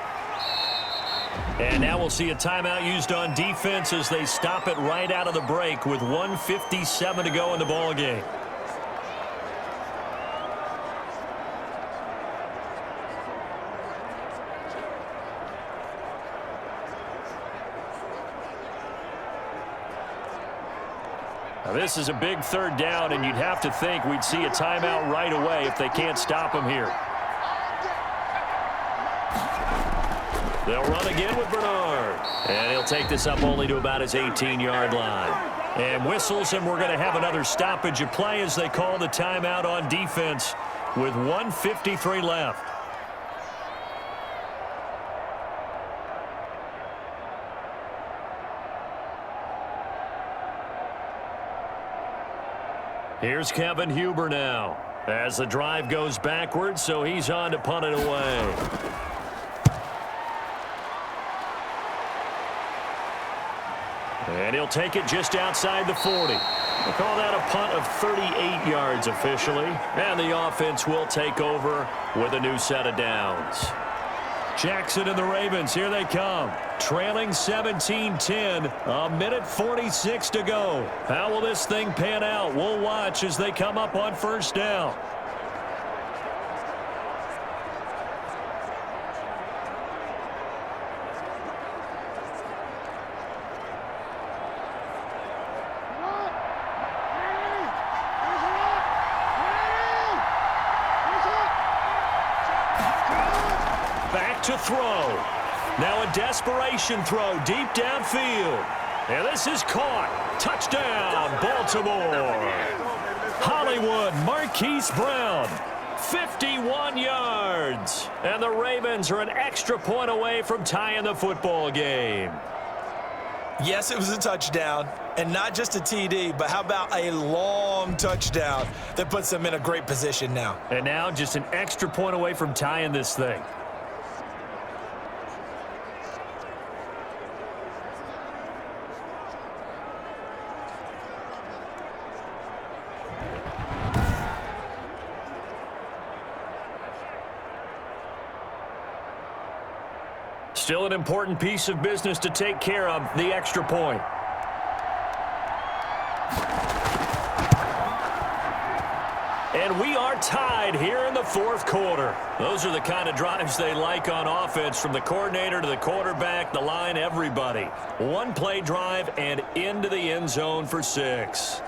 And now we'll see a timeout used on defense as they stop it right out of the break with 1:57 to go in the ball game. Now this is a big 3rd down, and you'd have to think we'd see a timeout right away if they can't stop him here. They'll run again with Bernard. And he'll take this up only to about his 18-yard line. And whistles, and we're going to have another stoppage of play as they call the timeout on defense with 1:53 left. Here's Kevin Huber now as the drive goes backwards, so he's on to punt it away. And he'll take it just outside the 40. We'll call that a punt of 38 yards officially. And the offense will take over with a new set of downs. Jackson and the Ravens, here they come. Trailing 17-10, a minute 46 to go. How will this thing pan out? We'll watch as they come up on 1st down. throw. Now a desperation throw deep downfield. And this is caught. Touchdown, Baltimore. Hollywood Marquise Brown, 51 yards. And the Ravens are an extra point away from tying the football game. Yes, it was a touchdown, and not just a TD, but how about a long touchdown that puts them in a great position now. And now just an extra point away from tying this thing. Still an important piece of business to take care of, the extra point. And we are tied here in the fourth quarter. Those are the kind of drives they like on offense, from the coordinator to the quarterback, the line, everybody. One play drive and into the end zone for 6.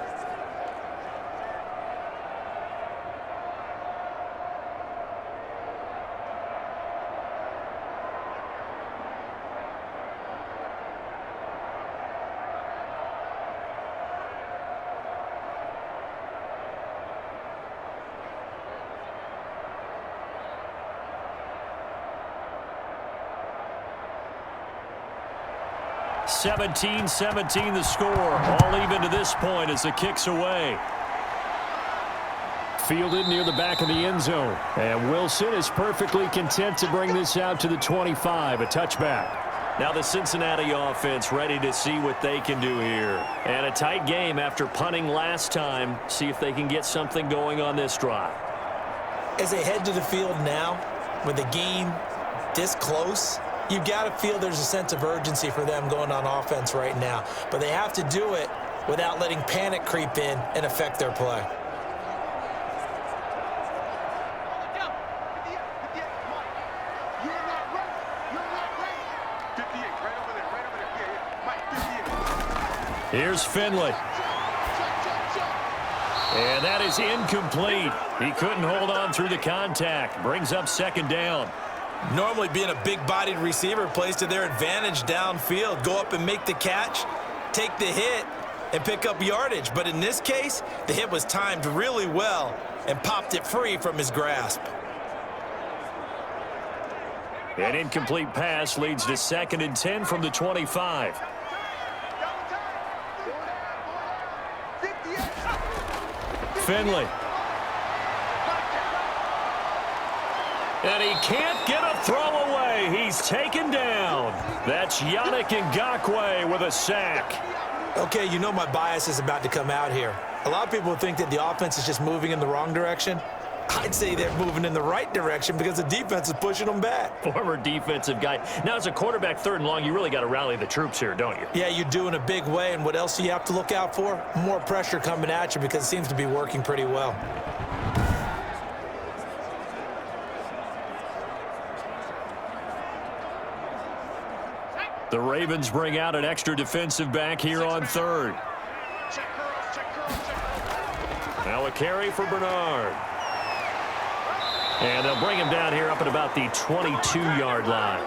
(17-17) the score. All even to this point as the kick's away. Fielded near the back of the end zone. And Wilson is perfectly content to bring this out to the 25. A touchback. Now the Cincinnati offense ready to see what they can do here. And a tight game after punting last time. See if they can get something going on this drive. As they head to the field now, with the game this close, you've got to feel there's a sense of urgency for them going on offense right now. But they have to do it without letting panic creep in and affect their play. Here's Finley. And that is incomplete. He couldn't hold on through the contact. Brings up second down. Normally being a big-bodied receiver plays to their advantage downfield. Go up and make the catch, take the hit, and pick up yardage. But in this case, the hit was timed really well and popped it free from his grasp. An incomplete pass leads to 2nd and 10 from the 25. Finley. And he can't get a throw away. He's taken down. That's Yannick Ngakoue with a sack. Okay, you know my bias is about to come out here. A lot of people think that the offense is just moving in the wrong direction. I'd say they're moving in the right direction because the defense is pushing them back. Former defensive guy. Now, as a quarterback, 3rd and long, you really got to rally the troops here, don't you? Yeah, you do in a big way. And what else do you have to look out for? More pressure coming at you because it seems to be working pretty well. The Ravens bring out an extra defensive back here on 3rd. Now a carry for Bernard. And they'll bring him down here up at about the 22-yard line.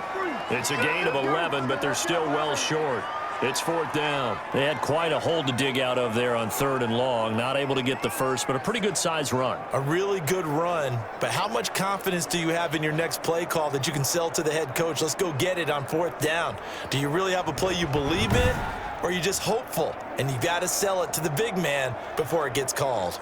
It's a gain of 11, but they're still well short. It's 4th down. They had quite a hole to dig out of there on 3rd and long. Not able to get the first, but a pretty good-sized run. A really good run, but how much confidence do you have in your next play call that you can sell to the head coach? Let's go get it on 4th down. Do you really have a play you believe in, or are you just hopeful? And you got to sell it to the big man before it gets called.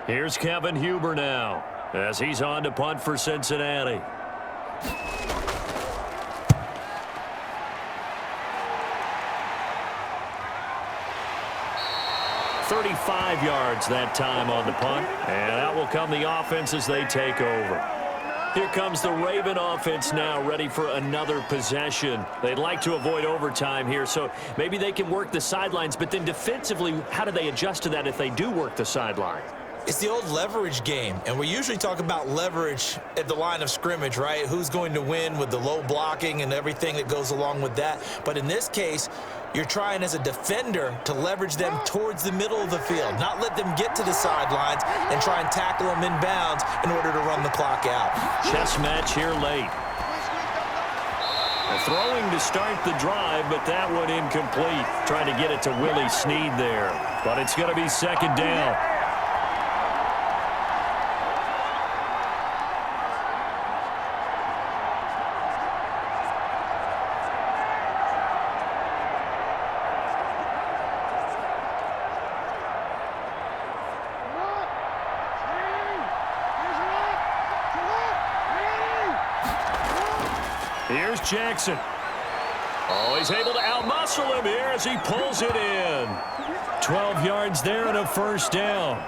Here's Kevin Huber now as he's on to punt for Cincinnati. "35 yards that time on the punt, and that will come the offense as they take over. Here comes the Raven offense now, ready for another possession. They'd like to avoid overtime here, so maybe they can work the sidelines, but then defensively, how do they adjust to that if they do work the sideline? It's the old leverage game, and we usually talk about leverage at the line of scrimmage, right? Who's going to win with the low blocking and everything that goes along with that. But in this case, you're trying as a defender to leverage them towards the middle of the field, not let them get to the sidelines and try and tackle them inbounds in order to run the clock out. Chess match here late. Throwing to start the drive, but that one incomplete. Trying to get it to Willie Snead there, but it's going to be second down. Here's Jackson. Oh, he's able to outmuscle him here as he pulls it in. 12 yards there and a first down.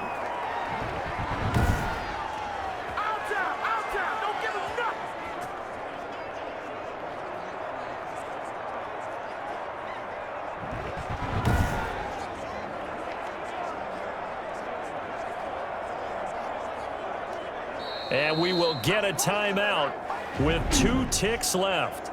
Don't give him nothing. And we will get a timeout with 2 ticks left.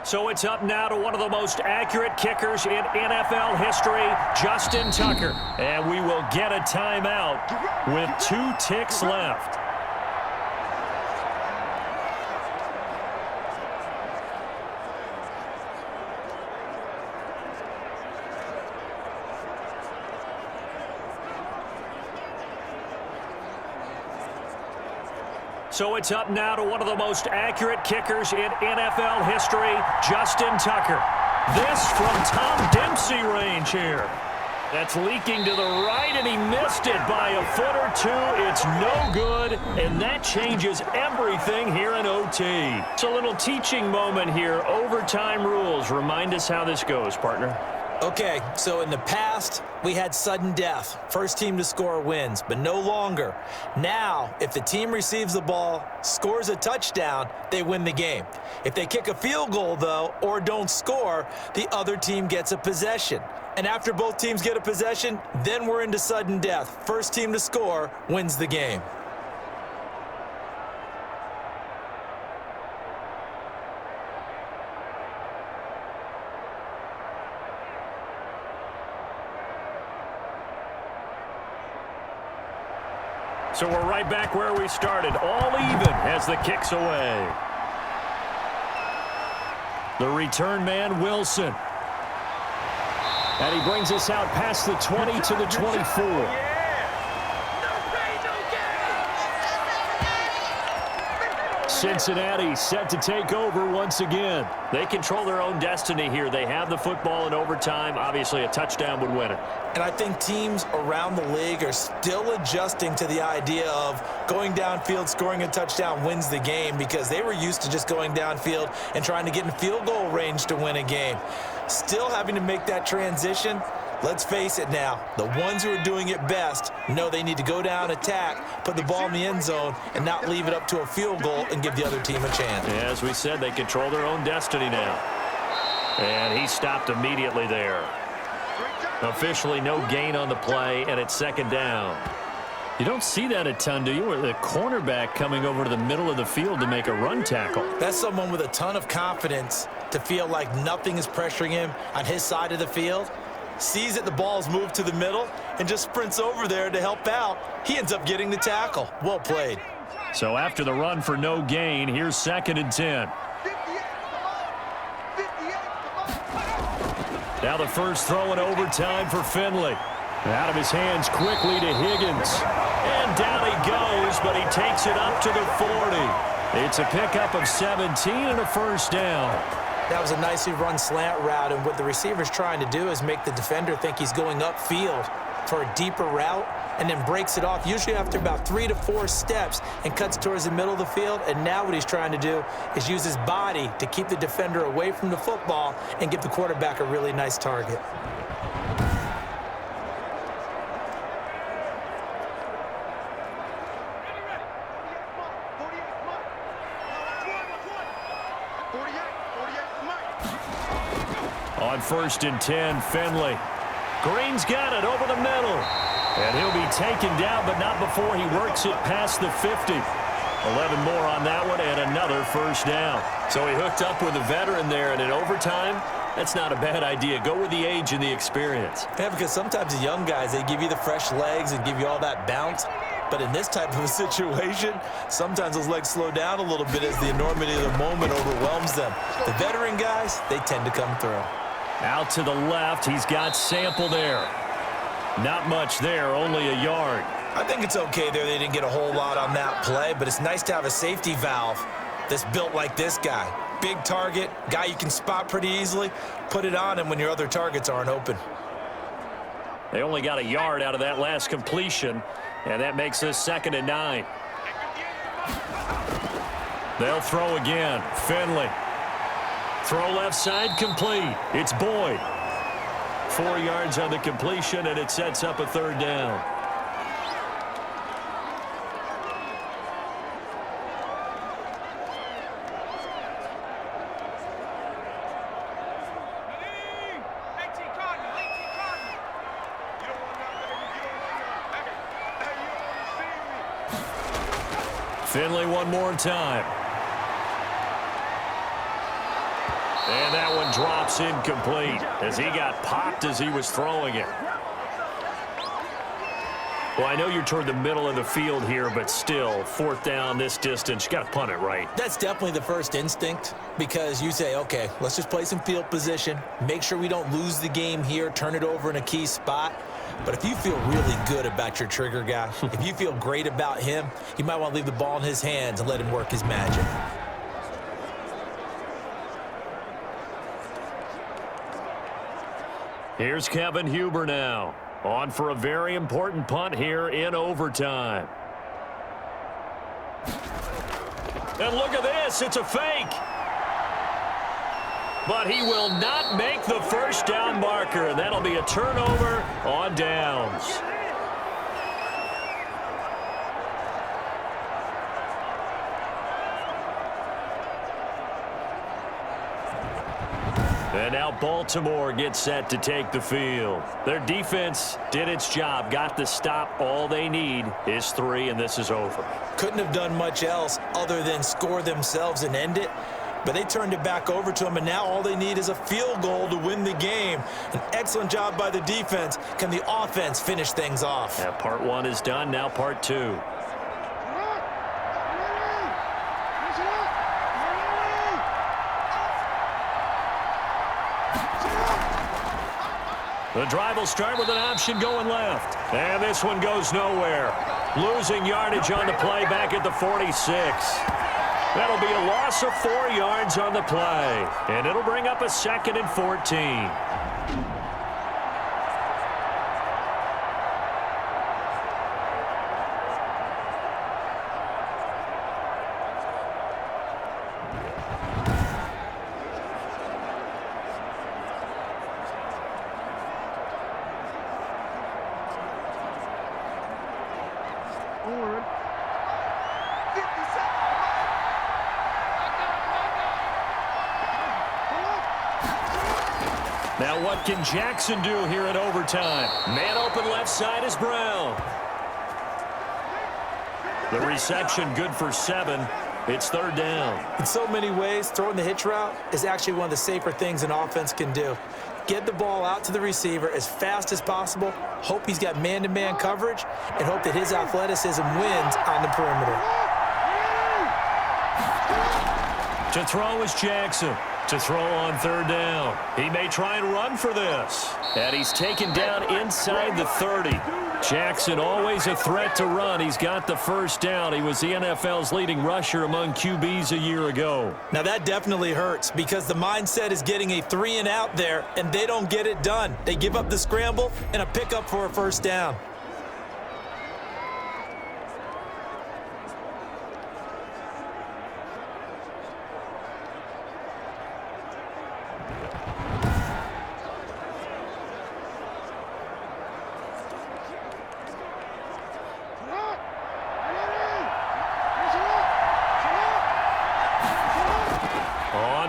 So it's up now to one of the most accurate kickers in NFL history, Justin Tucker. And we will get a timeout with 2 ticks left. So it's up now to one of the most accurate kickers in NFL history, Justin Tucker. This from Tom Dempsey range here. That's leaking to the right, and he missed it by a foot or two. It's no good, and that changes everything here in OT. It's a little teaching moment here. Overtime rules. Remind us how this goes, partner. Okay, so in the past, we had sudden death. First team to score wins, but no longer. Now, if the team receives the ball, scores a touchdown, they win the game. If they kick a field goal, though, or don't score, the other team gets a possession. And after both teams get a possession, then we're into sudden death. First team to score wins the game. So we're right back where we started, all even as the kick's away. The return man, Wilson. And he brings us out past the 20 to the 24. Cincinnati set to take over once again. They control their own destiny here. They have the football in overtime. Obviously, a touchdown would win it. And I think teams around the league are still adjusting to the idea of going downfield, scoring a touchdown wins the game, because they were used to just going downfield and trying to get in field goal range to win a game. Still having to make that transition. Let's face it now, the ones who are doing it best know they need to go down, attack, put the ball in the end zone, and not leave it up to a field goal and give the other team a chance. Yeah, as we said, they control their own destiny now. And he stopped immediately there. Officially no gain on the play, and it's second down. You don't see that a ton, do you? Or the cornerback coming over to the middle of the field to make a run tackle. That's someone with a ton of confidence to feel like nothing is pressuring him on his side of the field. Sees that the ball's moved to the middle and just sprints over there to help out. He ends up getting the tackle. Well played. So after the run for no gain, here's 2nd and 10. Now the first throw in overtime for Finley. Out of his hands quickly to Higgins. And down he goes, but he takes it up to the 40. It's a pickup of 17 and a first down. That was a nicely run slant route, and what the receiver's trying to do is make the defender think he's going upfield for a deeper route, and then breaks it off, usually after about 3 to 4 steps, and cuts towards the middle of the field. And now what he's trying to do is use his body to keep the defender away from the football and give the quarterback a really nice target. 1st and 10, Finley. Green's got it over the middle. And he'll be taken down, but not before he works it past the 50. 11 more on that one and another first down. So he hooked up with a veteran there, and in overtime, that's not a bad idea. Go with the age and the experience. Yeah, because sometimes the young guys, they give you the fresh legs and give you all that bounce. But in this type of a situation, sometimes those legs slow down a little bit as the enormity of the moment overwhelms them. The veteran guys, they tend to come through. Out to the left, he's got Sample there. Not much there, only a yard. I think it's okay there. They didn't get a whole lot on that play, but it's nice to have a safety valve that's built like this guy. Big target, guy you can spot pretty easily. Put it on him when your other targets aren't open. They only got a yard out of that last completion, and that makes this 2nd and 9. They'll throw again. Finley. Throw left side, complete. It's Boyd. 4 yards on the completion, and it sets up a 3rd down. Finley one more time. And that one drops incomplete as he got popped as he was throwing it. Well, I know you're toward the middle of the field here, but still, 4th down this distance, you got to punt it right. That's definitely the first instinct because you say, okay, let's just play some field position, make sure we don't lose the game here, turn it over in a key spot. But if you feel really good about your trigger guy, if you feel great about him, you might want to leave the ball in his hands and let him work his magic. Here's Kevin Huber now, on for a very important punt here in overtime. And look at this, it's a fake. But he will not make the first down marker, and that'll be a turnover on downs. And now Baltimore gets set to take the field. Their defense did its job, got the stop. All they need is 3, and this is over. Couldn't have done much else other than score themselves and end it. But they turned it back over to him, and now all they need is a field goal to win the game. An excellent job by the defense. Can the offense finish things off? Yeah, part 1 is done, now part 2. The drive will start with an option going left. And this one goes nowhere. Losing yardage on the play back at the 46. That'll be a loss of 4 yards on the play. And it'll bring up a 2nd and 14. Now what can Jackson do here in overtime? Man open left side is Brown. The reception good for 7. It's 3rd down. In so many ways, throwing the hitch route is actually one of the safer things an offense can do. Get the ball out to the receiver as fast as possible, hope he's got man-to-man coverage, and hope that his athleticism wins on the perimeter. To throw is Jackson. To throw on 3rd down. He may try and run for this. And he's taken down inside the 30. Jackson always a threat to run. He's got the first down. He was the NFL's leading rusher among QBs a year ago. Now that definitely hurts because the mindset is getting a 3 and out there, and they don't get it done. They give up the scramble and a pickup for a first down.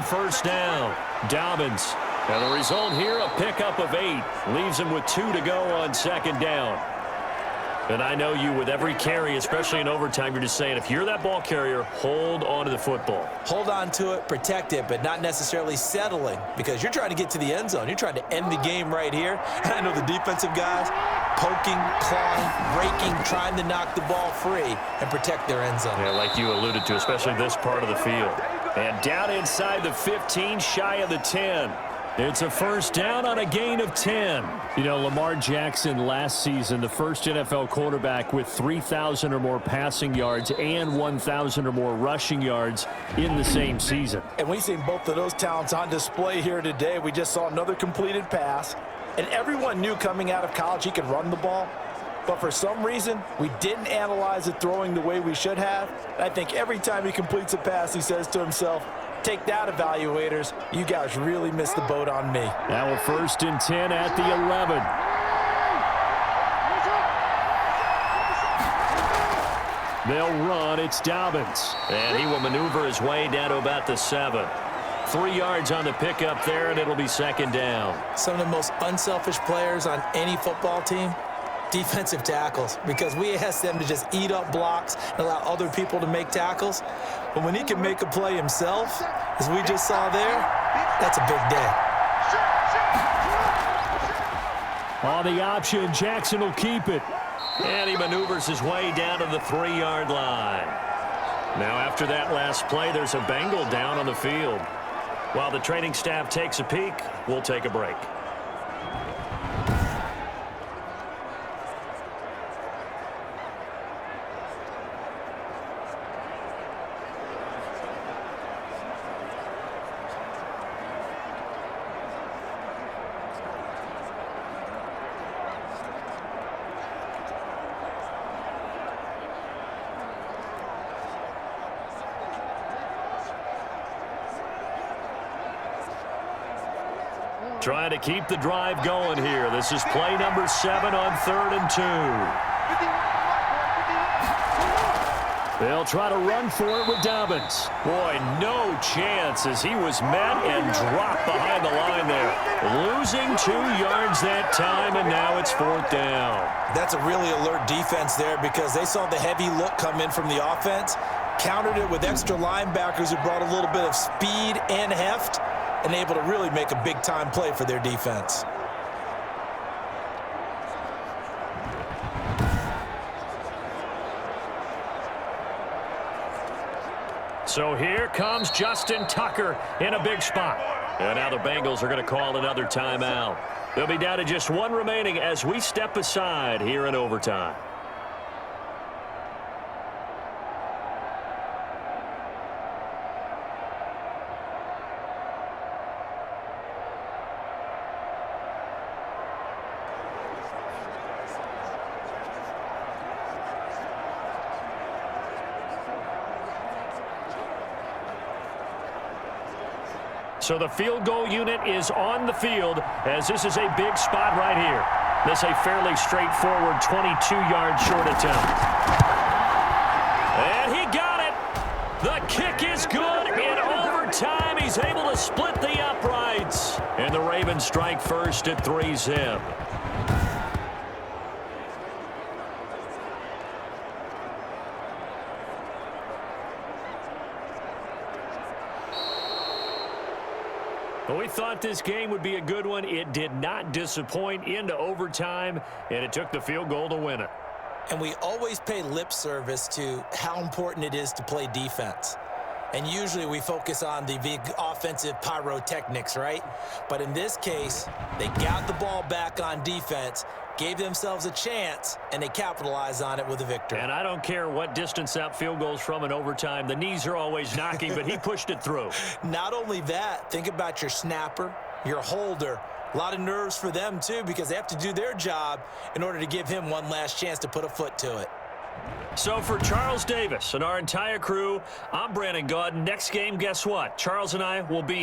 First down. Dobbins And the result here, a pickup of 8. Leaves him with 2 to go on second down. And I know you, with every carry, especially in overtime, you're just saying, if you're that ball carrier, hold on to the football. Hold on to it, protect it, but not necessarily settling, because you're trying to get to the end zone. You're trying to end the game right here. And I know the defensive guys poking, clawing, breaking, trying to knock the ball free and protect their end zone. Yeah, like you alluded to, especially this part of the field. And down inside the 15, shy of the 10. It's a first down on a gain of 10. You know, Lamar Jackson last season, the first NFL quarterback with 3,000 or more passing yards and 1,000 or more rushing yards in the same season. And we've seen both of those talents on display here today. We just saw another completed pass. And everyone knew coming out of college he could run the ball. But for some reason, we didn't analyze it throwing the way we should have. And I think every time he completes a pass, he says to himself, take that, evaluators. You guys really missed the boat on me. Now a 1st and 10 at the 11. They'll run. It's Dobbins. And he will maneuver his way down to about the 7. 3 yards on the pickup there, and it'll be second down. Some of the most unselfish players on any football team, defensive tackles, because we ask them to just eat up blocks and allow other people to make tackles. But when he can make a play himself, as we just saw there, that's a big day. On the option, Jackson will keep it. And he maneuvers his way down to the 3-yard line. Now after that last play, there's a Bengal down on the field. While the training staff takes a peek, we'll take a break. Trying to keep the drive going here. This is play number 7 on 3rd and 2. They'll try to run for it with Dobbins. Boy, no chance as he was met and dropped behind the line there. Losing 2 yards that time, and now it's 4th down. That's a really alert defense there because they saw the heavy look come in from the offense, countered it with extra linebackers who brought a little bit of speed and heft, and able to really make a big-time play for their defense. So here comes Justin Tucker in a big spot. And now the Bengals are going to call another timeout. They'll be down to just 1 remaining as we step aside here in overtime. So the field goal unit is on the field as this is a big spot right here. This is a fairly straightforward 22-yard short attempt. And he got it. The kick is good. In overtime, he's able to split the uprights. And the Ravens strike first at 3-zip. We thought this game would be a good one. It did not disappoint into overtime, and it took the field goal to win it. And we always pay lip service to how important it is to play defense. And usually we focus on the big offensive pyrotechnics, right? But in this case, they got the ball back on defense, gave themselves a chance, and they capitalized on it with a victory. And I don't care what distance that field goes from in overtime. The knees are always knocking, but he pushed it through. Not only that, think about your snapper, your holder. A lot of nerves for them, too, because they have to do their job in order to give him one last chance to put a foot to it. So for Charles Davis and our entire crew, I'm Brandon Gaudin. Next game, guess what? Charles and I will be